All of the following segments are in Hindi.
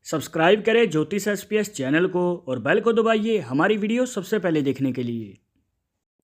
सब्सक्राइब करें ज्योतिष एसपीएस चैनल को और बेल को दबाइए हमारी वीडियो सबसे पहले देखने के लिए।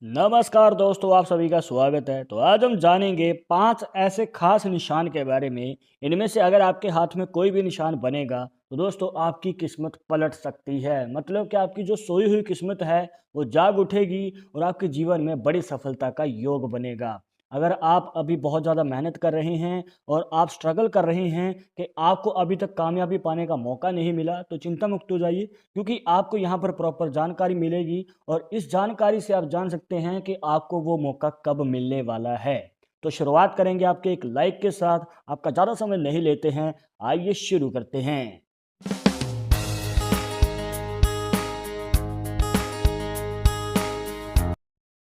नमस्कार दोस्तों, आप सभी का स्वागत है। तो आज हम जानेंगे 5 ऐसे खास निशान के बारे में। इनमें से अगर आपके हाथ में कोई भी निशान बनेगा तो दोस्तों आपकी किस्मत पलट सकती है। मतलब कि आपकी जो सोई हुई किस्मत है वो जाग उठेगी और आपके जीवन में बड़ी सफलता का योग बनेगा। अगर आप अभी बहुत ज़्यादा मेहनत कर रहे हैं और आप स्ट्रगल कर रहे हैं कि आपको अभी तक कामयाबी पाने का मौका नहीं मिला, तो चिंता मुक्त हो जाइए, क्योंकि आपको यहाँ पर प्रॉपर जानकारी मिलेगी और इस जानकारी से आप जान सकते हैं कि आपको वो मौका कब मिलने वाला है। तो शुरुआत करेंगे आपके एक लाइक के साथ। आपका ज़्यादा समय नहीं लेते हैं, आइए शुरू करते हैं।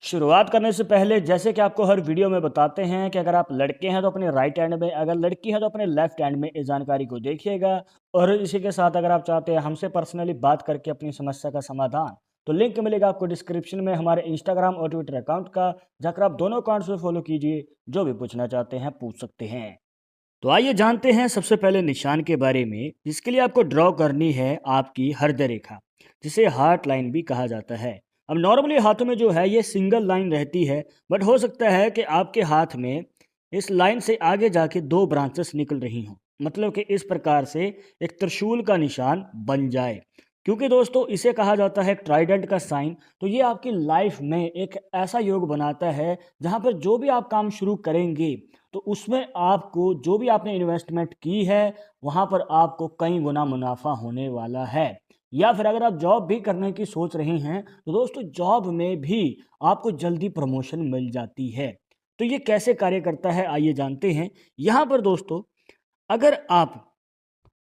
शुरुआत करने से पहले जैसे कि आपको हर वीडियो में बताते हैं कि अगर आप लड़के हैं तो अपने राइट हैंड में, अगर लड़की है तो अपने लेफ्ट हैंड में इस जानकारी को देखिएगा। और इसी के साथ अगर आप चाहते हैं हमसे पर्सनली बात करके अपनी समस्या का समाधान, तो लिंक मिलेगा आपको डिस्क्रिप्शन में हमारे इंस्टाग्राम और ट्विटर अकाउंट का, जाकर आप दोनों अकाउंट्स में फॉलो कीजिए। जो भी पूछना चाहते हैं पूछ सकते हैं। तो आइए जानते हैं सबसे पहले निशान के बारे में, जिसके लिए आपको ड्रॉ करनी है आपकी हृदय रेखा, जिसे हार्ट लाइन भी कहा जाता है। अब नॉर्मली हाथों में जो है ये सिंगल लाइन रहती है, बट हो सकता है कि आपके हाथ में इस लाइन से आगे जाके 2 ब्रांचेस निकल रही हों। मतलब कि इस प्रकार से एक त्रिशूल का निशान बन जाए, क्योंकि दोस्तों इसे कहा जाता है ट्राइडेंट का साइन। तो ये आपकी लाइफ में एक ऐसा योग बनाता है जहाँ पर जो भी आप काम शुरू करेंगे तो उसमें आपको जो भी आपने इन्वेस्टमेंट की है वहाँ पर आपको कई गुना मुनाफा होने वाला है। या फिर अगर आप जॉब भी करने की सोच रहे हैं तो दोस्तों जॉब में भी आपको जल्दी प्रमोशन मिल जाती है। तो ये कैसे कार्य करता है आइए जानते हैं। यहाँ पर दोस्तों अगर आप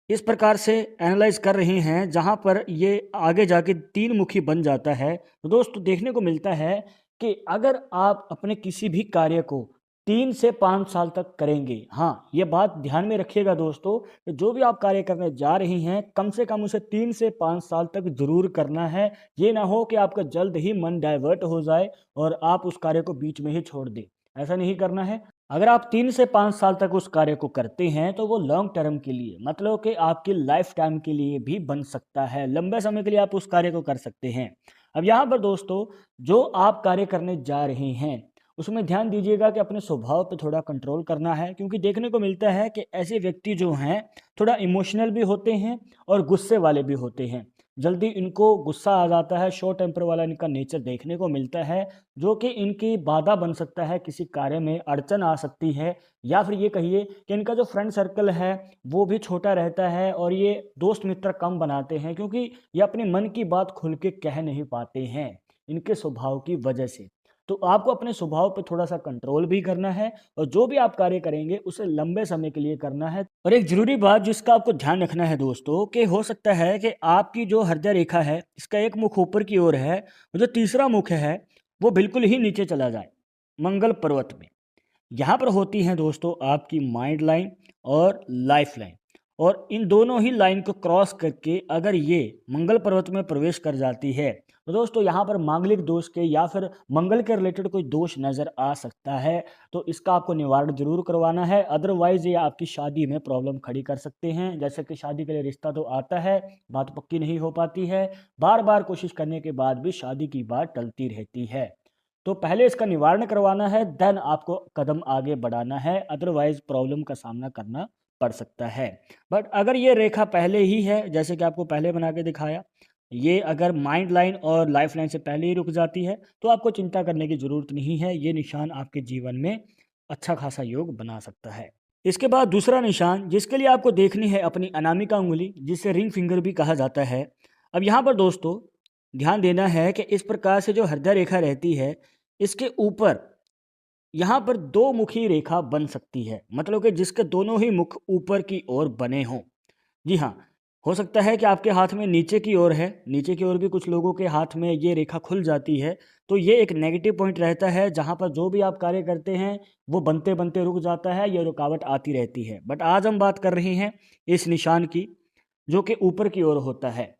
इस प्रकार से एनालाइज कर रहे हैं जहाँ पर ये आगे जाके 3 मुखी बन जाता है, तो दोस्तों देखने को मिलता है कि अगर आप अपने किसी भी कार्य को 3 से 5 साल तक करेंगे, हाँ ये बात ध्यान में रखिएगा दोस्तों, कि जो भी आप कार्य करने जा रहे हैं कम से कम उसे 3 से 5 साल तक जरूर करना है। ये ना हो कि आपका जल्द ही मन डाइवर्ट हो जाए और आप उस कार्य को बीच में ही छोड़ दें। ऐसा नहीं करना है। अगर आप 3 से 5 साल तक उस कार्य को करते हैं तो वो लॉन्ग टर्म के लिए, मतलब कि आपकी लाइफ टाइम के लिए भी बन सकता है। लंबे समय के लिए आप उस कार्य को कर सकते हैं। अब यहाँ पर दोस्तों जो आप कार्य करने जा रहे हैं उसमें ध्यान दीजिएगा कि अपने स्वभाव पे थोड़ा कंट्रोल करना है, क्योंकि देखने को मिलता है कि ऐसे व्यक्ति जो हैं थोड़ा इमोशनल भी होते हैं और गुस्से वाले भी होते हैं। जल्दी इनको गुस्सा आ जाता है, शॉर्ट टेम्पर वाला इनका नेचर देखने को मिलता है, जो कि इनकी बाधा बन सकता है, किसी कार्य में अड़चन आ सकती है। या फिर ये कहिए कि इनका जो फ्रेंड सर्कल है वो भी छोटा रहता है और ये दोस्त मित्र कम बनाते हैं, क्योंकि ये अपने मन की बात खुल के कह नहीं पाते हैं इनके स्वभाव की वजह से। तो आपको अपने स्वभाव पे थोड़ा सा कंट्रोल भी करना है और जो भी आप कार्य करेंगे उसे लंबे समय के लिए करना है। और एक जरूरी बात जिसका आपको ध्यान रखना है दोस्तों, कि हो सकता है कि आपकी जो हृदय रेखा है इसका एक मुख ऊपर की ओर है और जो तीसरा मुख है वो बिल्कुल ही नीचे चला जाए मंगल पर्वत में। यहाँ पर होती हैं दोस्तों आपकी माइंड लाइन और लाइफ लाइन, और इन दोनों ही लाइन को क्रॉस करके अगर ये मंगल पर्वत में प्रवेश कर जाती है तो दोस्तों यहाँ पर मांगलिक दोष के या फिर मंगल के रिलेटेड कोई दोष नज़र आ सकता है। तो इसका आपको निवारण जरूर करवाना है, अदरवाइज ये आपकी शादी में प्रॉब्लम खड़ी कर सकते हैं। जैसे कि शादी के लिए रिश्ता तो आता है, बात पक्की नहीं हो पाती है, बार बार कोशिश करने के बाद भी शादी की बात टलती रहती है। तो पहले इसका निवारण करवाना है, देन आपको कदम आगे बढ़ाना है, अदरवाइज प्रॉब्लम का सामना करना पड़ सकता है। बट अगर ये रेखा पहले ही है, जैसे कि आपको पहले बना के दिखाया, ये अगर माइंड लाइन और लाइफ लाइन से पहले ही रुक जाती है तो आपको चिंता करने की ज़रूरत नहीं है। ये निशान आपके जीवन में अच्छा खासा योग बना सकता है। इसके बाद दूसरा निशान जिसके लिए आपको देखनी है अपनी अनामिका उंगली, जिसे रिंग फिंगर भी कहा जाता है। अब यहाँ पर दोस्तों ध्यान देना है कि इस प्रकार से जो हृदय रेखा रहती है इसके ऊपर यहाँ पर 2 मुखी रेखा बन सकती है, मतलब कि जिसके दोनों ही मुख ऊपर की ओर बने हों। जी हाँ, हो सकता है कि आपके हाथ में नीचे की ओर है, नीचे की ओर भी कुछ लोगों के हाथ में ये रेखा खुल जाती है। तो ये एक नेगेटिव पॉइंट रहता है जहाँ पर जो भी आप कार्य करते हैं वो बनते बनते रुक जाता है, ये रुकावट आती रहती है। बट आज हम बात कर रहे हैं इस निशान की जो कि ऊपर की ओर होता है।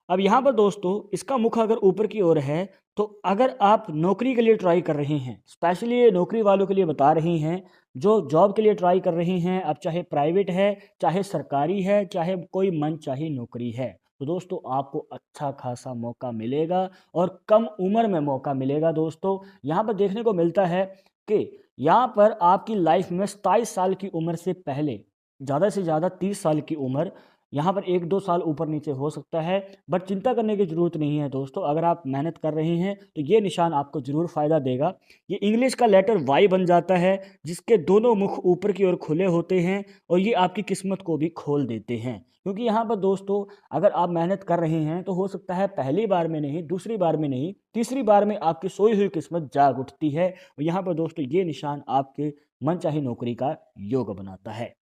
अब यहाँ पर दोस्तों इसका मुख अगर ऊपर की ओर है तो अगर आप नौकरी के लिए ट्राई कर रहे हैं, स्पेशली ये नौकरी वालों के लिए बता रही हैं, जो जॉब के लिए ट्राई कर रही हैं, अब चाहे प्राइवेट है, चाहे सरकारी है, चाहे कोई मनचाही नौकरी है, तो दोस्तों आपको अच्छा खासा मौका मिलेगा और कम उम्र में मौका मिलेगा दोस्तों। यहाँ पर देखने को मिलता है कि यहाँ पर आपकी लाइफ में 27 साल की उम्र से पहले ज़्यादा से ज़्यादा 30 साल की उम्र, यहाँ पर 1-2 साल ऊपर नीचे हो सकता है, बट चिंता करने की ज़रूरत नहीं है दोस्तों। अगर आप मेहनत कर रहे हैं तो ये निशान आपको ज़रूर फ़ायदा देगा। ये इंग्लिश का लेटर वाई बन जाता है, जिसके दोनों मुख ऊपर की ओर खुले होते हैं और ये आपकी किस्मत को भी खोल देते हैं। क्योंकि यहाँ पर दोस्तों अगर आप मेहनत कर रहे हैं तो हो सकता है पहली बार में नहीं, दूसरी बार में नहीं, तीसरी बार में आपकी सोई हुई किस्मत जाग उठती है और यहाँ पर दोस्तों ये निशान आपके मनचाही नौकरी का योग बनाता है।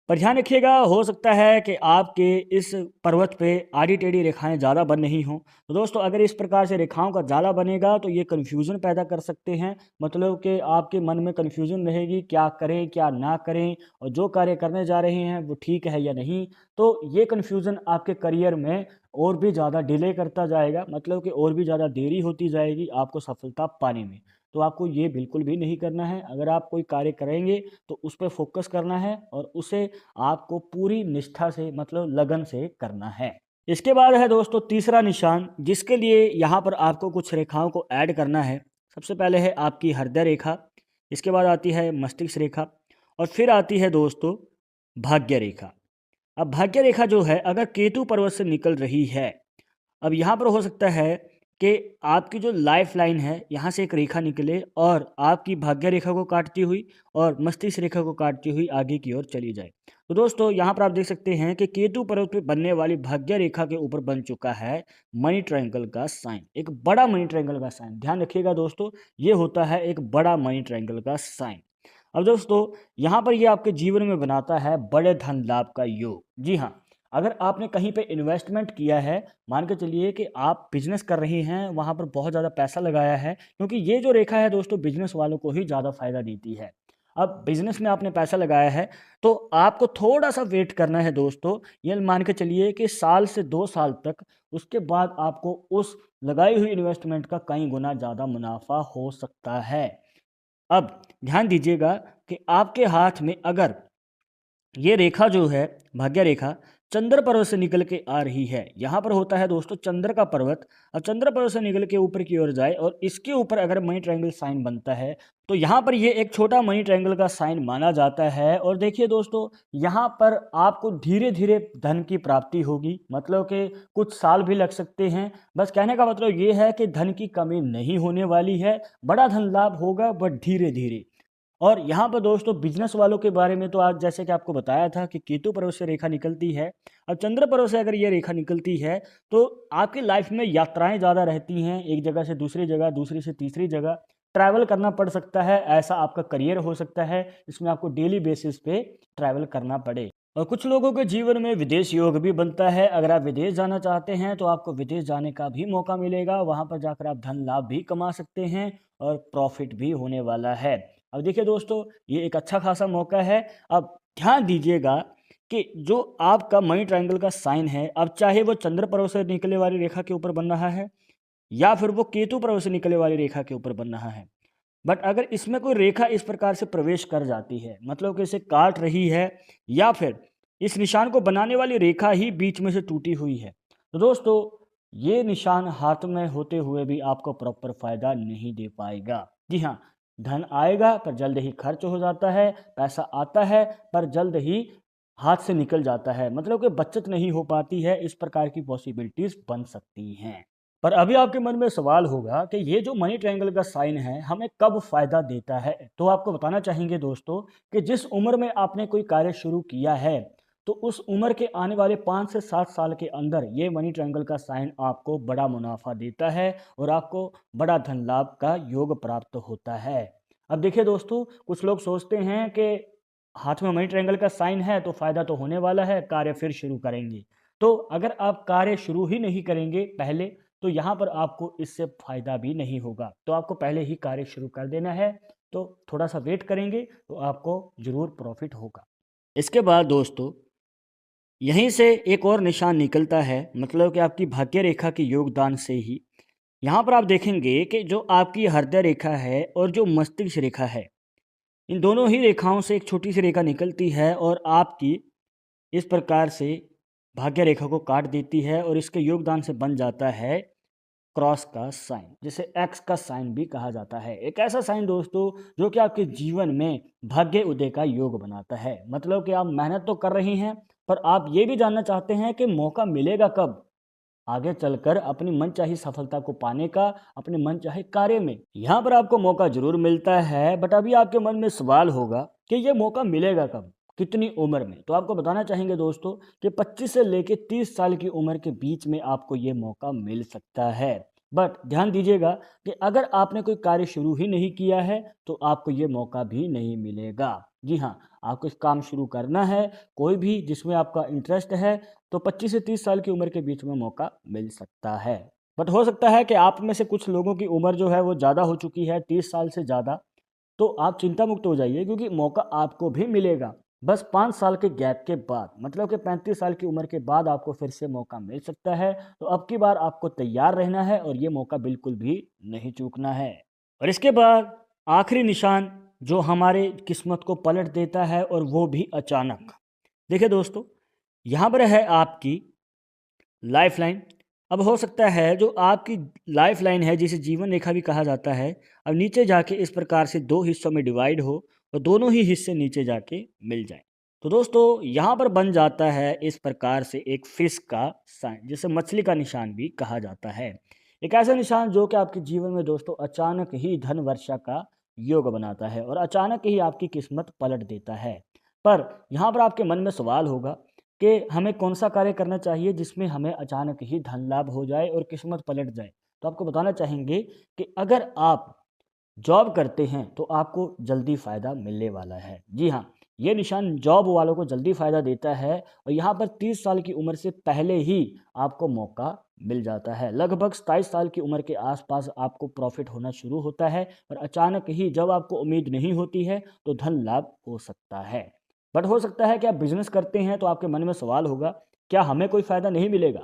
पर ध्यान रखिएगा, हो सकता है कि आपके इस पर्वत पे आड़ी-टेढ़ी रेखाएँ ज़्यादा बन रही हों। तो दोस्तों अगर इस प्रकार से रेखाओं का जाला बनेगा तो ये कन्फ्यूज़न पैदा कर सकते हैं। मतलब कि आपके मन में कन्फ्यूज़न रहेगी, क्या करें, क्या ना करें और जो कार्य करने जा रहे हैं वो ठीक है या नहीं। तो ये कन्फ्यूज़न आपके करियर में और भी ज़्यादा डिले करता जाएगा, मतलब कि और भी ज़्यादा देरी होती जाएगी आपको सफलता पाने में। तो आपको ये बिल्कुल भी नहीं करना है। अगर आप कोई कार्य करेंगे तो उस पे फ़ोकस करना है और उसे आपको पूरी निष्ठा से मतलब लगन से करना है। इसके बाद है दोस्तों तीसरा निशान, जिसके लिए यहाँ पर आपको कुछ रेखाओं को ऐड करना है। सबसे पहले है आपकी हृदय रेखा, इसके बाद आती है मस्तिष्क रेखा और फिर आती है दोस्तों भाग्य रेखा। अब भाग्य रेखा जो है अगर केतु पर्वत से निकल रही है, अब यहाँ पर हो सकता है कि आपकी जो लाइफ लाइन है यहाँ से एक रेखा निकले और आपकी भाग्य रेखा को काटती हुई और मस्तिष्क रेखा को काटती हुई आगे की ओर चली जाए। तो दोस्तों यहाँ पर आप देख सकते हैं कि केतु पर्वत पे बनने वाली भाग्य रेखा के ऊपर बन चुका है मनी ट्रायंगल का साइन, एक बड़ा मनी ट्रायंगल का साइन। ध्यान रखिएगा दोस्तों, ये होता है एक बड़ा मनी ट्रायंगल का साइन। अब दोस्तों यहाँ पर ये आपके जीवन में बनाता है बड़े धन लाभ का योग। जी हाँ, अगर आपने कहीं पे इन्वेस्टमेंट किया है, मान के चलिए कि आप बिजनेस कर रही हैं, वहाँ पर बहुत ज़्यादा पैसा लगाया है, क्योंकि ये जो रेखा है दोस्तों बिजनेस वालों को ही ज़्यादा फायदा देती है। अब बिजनेस में आपने पैसा लगाया है तो आपको थोड़ा सा वेट करना है दोस्तों। ये मान के चलिए कि साल से 2 साल तक, उसके बाद आपको उस लगाई हुई इन्वेस्टमेंट का कई गुना ज़्यादा मुनाफा हो सकता है। अब ध्यान दीजिएगा कि आपके हाथ में अगर ये रेखा जो है भाग्य रेखा चंद्र पर्वत से निकल के आ रही है, यहाँ पर होता है दोस्तों चंद्र का पर्वत। अब चंद्र पर्वत से निकल के ऊपर की ओर जाए और इसके ऊपर अगर मनी ट्रायंगल साइन बनता है तो यहाँ पर ये एक छोटा मनी ट्रायंगल का साइन माना जाता है। और देखिए दोस्तों यहाँ पर आपको धीरे धीरे धन की प्राप्ति होगी, मतलब कि कुछ साल भी लग सकते हैं। बस कहने का मतलब ये है कि धन की कमी नहीं होने वाली है, बड़ा धन लाभ होगा बट धीरे धीरे। और यहाँ पर दोस्तों बिजनेस वालों के बारे में तो आज जैसे कि आपको बताया था कि केतु पर्वत से रेखा निकलती है, अब चंद्र पर्वत से अगर ये रेखा निकलती है तो आपकी लाइफ में यात्राएं ज़्यादा रहती हैं, एक जगह से दूसरी जगह, दूसरी से तीसरी जगह ट्रैवल करना पड़ सकता है। ऐसा आपका करियर हो सकता है जिसमें आपको डेली बेसिस पे ट्रैवल करना पड़े। और कुछ लोगों के जीवन में विदेश योग भी बनता है। अगर आप विदेश जाना चाहते हैं तो आपको विदेश जाने का भी मौका मिलेगा, वहाँ पर जाकर आप धन लाभ भी कमा सकते हैं और प्रॉफिट भी होने वाला है। अब देखिए दोस्तों ये एक अच्छा खासा मौका है। अब ध्यान दीजिएगा कि जो आपका मनी ट्रायंगल का साइन है, अब चाहे वो चंद्र पर्वत से निकले वाली रेखा के ऊपर बन रहा है या फिर वो केतु पर्वत से निकले वाली रेखा के ऊपर बन रहा है, बट अगर इसमें कोई रेखा इस प्रकार से प्रवेश कर जाती है, मतलब कि इसे काट रही है या फिर इस निशान को बनाने वाली रेखा ही बीच में से टूटी हुई है, तो दोस्तों ये निशान हाथ में होते हुए भी आपको प्रॉपर फायदा नहीं दे पाएगा। जी हाँ, धन आएगा पर जल्द ही खर्च हो जाता है, पैसा आता है पर जल्द ही हाथ से निकल जाता है, मतलब कि बचत नहीं हो पाती है। इस प्रकार की पॉसिबिलिटीज बन सकती हैं। पर अभी आपके मन में सवाल होगा कि ये जो मनी ट्रायंगल का साइन है हमें कब फायदा देता है, तो आपको बताना चाहेंगे दोस्तों कि जिस उम्र में आपने कोई कार्य शुरू किया है तो उस उम्र के आने वाले 5 से 7 साल के अंदर ये मनी ट्रायंगल का साइन आपको बड़ा मुनाफा देता है और आपको बड़ा धन लाभ का योग प्राप्त होता है। अब देखिए दोस्तों कुछ लोग सोचते हैं कि हाथ में मनी ट्रायंगल का साइन है तो फायदा तो होने वाला है, कार्य फिर शुरू करेंगे। तो अगर आप कार्य शुरू ही नहीं करेंगे पहले तो यहाँ पर आपको इससे फ़ायदा भी नहीं होगा। तो आपको पहले ही कार्य शुरू कर देना है, तो थोड़ा सा वेट करेंगे तो आपको ज़रूर प्रॉफिट होगा। इसके बाद दोस्तों यहीं से एक और निशान निकलता है, मतलब कि आपकी भाग्य रेखा के योगदान से ही यहाँ पर आप देखेंगे कि जो आपकी हृदय रेखा है और जो मस्तिष्क रेखा है इन दोनों ही रेखाओं से एक छोटी सी रेखा निकलती है और आपकी इस प्रकार से भाग्य रेखा को काट देती है और इसके योगदान से बन जाता है क्रॉस का साइन, जिसे एक्स का साइन भी कहा जाता है। एक ऐसा साइन दोस्तों जो कि आपके जीवन में भाग्य उदय का योग बनाता है। मतलब कि आप मेहनत तो कर रही हैं, पर आप ये भी जानना चाहते हैं कि मौका मिलेगा कब आगे चलकर अपनी मनचाही सफलता को पाने का, अपने मनचाहे कार्य में। यहाँ पर आपको मौका जरूर मिलता है, बट अभी आपके मन में सवाल होगा कि ये मौका मिलेगा कब, कितनी उम्र में। तो आपको बताना चाहेंगे दोस्तों कि 25 से लेकर 30 साल की उम्र के बीच में आपको ये मौका मिल सकता है। बट ध्यान दीजिएगा कि अगर आपने कोई कार्य शुरू ही नहीं किया है तो आपको ये मौका भी नहीं मिलेगा। जी हाँ, आपको इस काम शुरू करना है, कोई भी जिसमें आपका इंटरेस्ट है, तो 25 से 30 साल की उम्र के बीच में मौका मिल सकता है। बट हो सकता है कि आप में से कुछ लोगों की उम्र जो है वो ज़्यादा हो चुकी है, 30 साल से ज़्यादा, तो आप चिंता मुक्त हो जाइए क्योंकि मौका आपको भी मिलेगा, बस 5 साल के गैप के बाद। मतलब कि 35 साल की उम्र के बाद आपको फिर से मौका मिल सकता है। तो अब की बार आपको तैयार रहना है और ये मौका बिल्कुल भी नहीं चूकना है। और इसके बाद आखिरी निशान जो हमारे किस्मत को पलट देता है और वो भी अचानक। देखिए दोस्तों, यहाँ पर है आपकी लाइफ लाइन। अब हो सकता है जो आपकी लाइफ लाइन है, जिसे जीवन रेखा भी कहा जाता है, अब नीचे जाके इस प्रकार से दो हिस्सों में डिवाइड हो और दोनों ही हिस्से नीचे जाके मिल जाएं। तो दोस्तों यहाँ पर बन जाता है इस प्रकार से एक फिश का साइन, जिसे मछली का निशान भी कहा जाता है। एक ऐसा निशान जो कि आपके जीवन में दोस्तों अचानक ही धन वर्षा का योग बनाता है और अचानक ही आपकी किस्मत पलट देता है। पर यहाँ पर आपके मन में सवाल होगा कि हमें कौन सा कार्य करना चाहिए जिसमें हमें अचानक ही धन लाभ हो जाए और किस्मत पलट जाए। तो आपको बताना चाहेंगे कि अगर आप जॉब करते हैं तो आपको जल्दी फ़ायदा मिलने वाला है। जी हाँ, ये निशान जॉब वालों को जल्दी फ़ायदा देता है और यहाँ पर 30 साल की उम्र से पहले ही आपको मौका मिल जाता है। लगभग 27 साल की उम्र के आसपास आपको प्रॉफिट होना शुरू होता है और अचानक ही जब आपको उम्मीद नहीं होती है तो धन लाभ हो सकता है। बट हो सकता है कि आप बिजनेस करते हैं तो आपके मन में सवाल होगा, क्या हमें कोई फ़ायदा नहीं मिलेगा?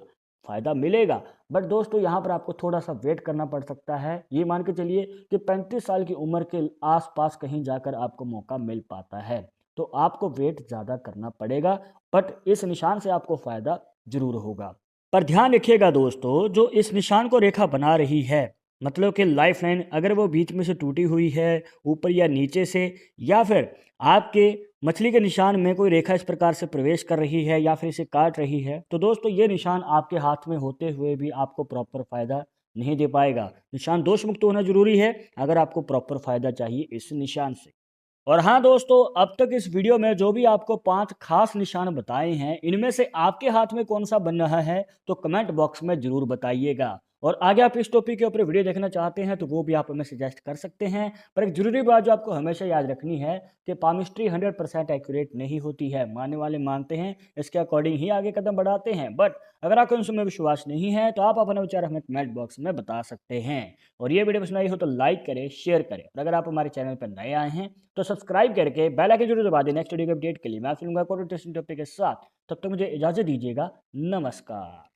फ़ायदा मिलेगा, बट दोस्तों यहाँ पर आपको थोड़ा सा वेट करना पड़ सकता है। ये मान के चलिए कि 35 साल की उम्र के आसपास कहीं जाकर आपको मौका मिल पाता है। तो आपको वेट ज़्यादा करना पड़ेगा, बट इस निशान से आपको फ़ायदा ज़रूर होगा। पर ध्यान रखिएगा दोस्तों, जो इस निशान को रेखा बना रही है, मतलब कि लाइफ लाइन अगर वो बीच में से टूटी हुई है, ऊपर या नीचे से, या फिर आपके मछली के निशान में कोई रेखा इस प्रकार से प्रवेश कर रही है या फिर इसे काट रही है, तो दोस्तों ये निशान आपके हाथ में होते हुए भी आपको प्रॉपर फ़ायदा नहीं दे पाएगा। निशान दोष मुक्त होना जरूरी है अगर आपको प्रॉपर फ़ायदा चाहिए इस निशान से। और हाँ दोस्तों, अब तक इस वीडियो में जो भी आपको 5 खास निशान बताए हैं, इनमें से आपके हाथ में कौन सा बन रहा है तो कमेंट बॉक्स में ज़रूर बताइएगा। और आगे आप इस टॉपिक के ऊपर वीडियो देखना चाहते हैं तो वो भी आप हमें सजेस्ट कर सकते हैं। पर एक ज़रूरी बात जो आपको हमेशा याद रखनी है कि पामिस्ट्री 100% एक्यूरेट नहीं होती है। मानने वाले मानते हैं, इसके अकॉर्डिंग ही आगे कदम बढ़ाते हैं। बट अगर आपको उनमें विश्वास नहीं है तो आप अपना विचार हमें कमेंट बॉक्स में बता सकते हैं। और ये वीडियो पसंद आई हो तो लाइक करें, शेयर करें, और अगर आप हमारे चैनल पर नए आए हैं तो सब्सक्राइब करके बेल आइकन जरूर दबा दें। नेक्स्ट वीडियो के अपडेट के लिए मैं आपसे मिलूंगा कोई इंटरेस्टिंग टॉपिक के साथ। तब तक मुझे इजाज़त दीजिएगा। नमस्कार।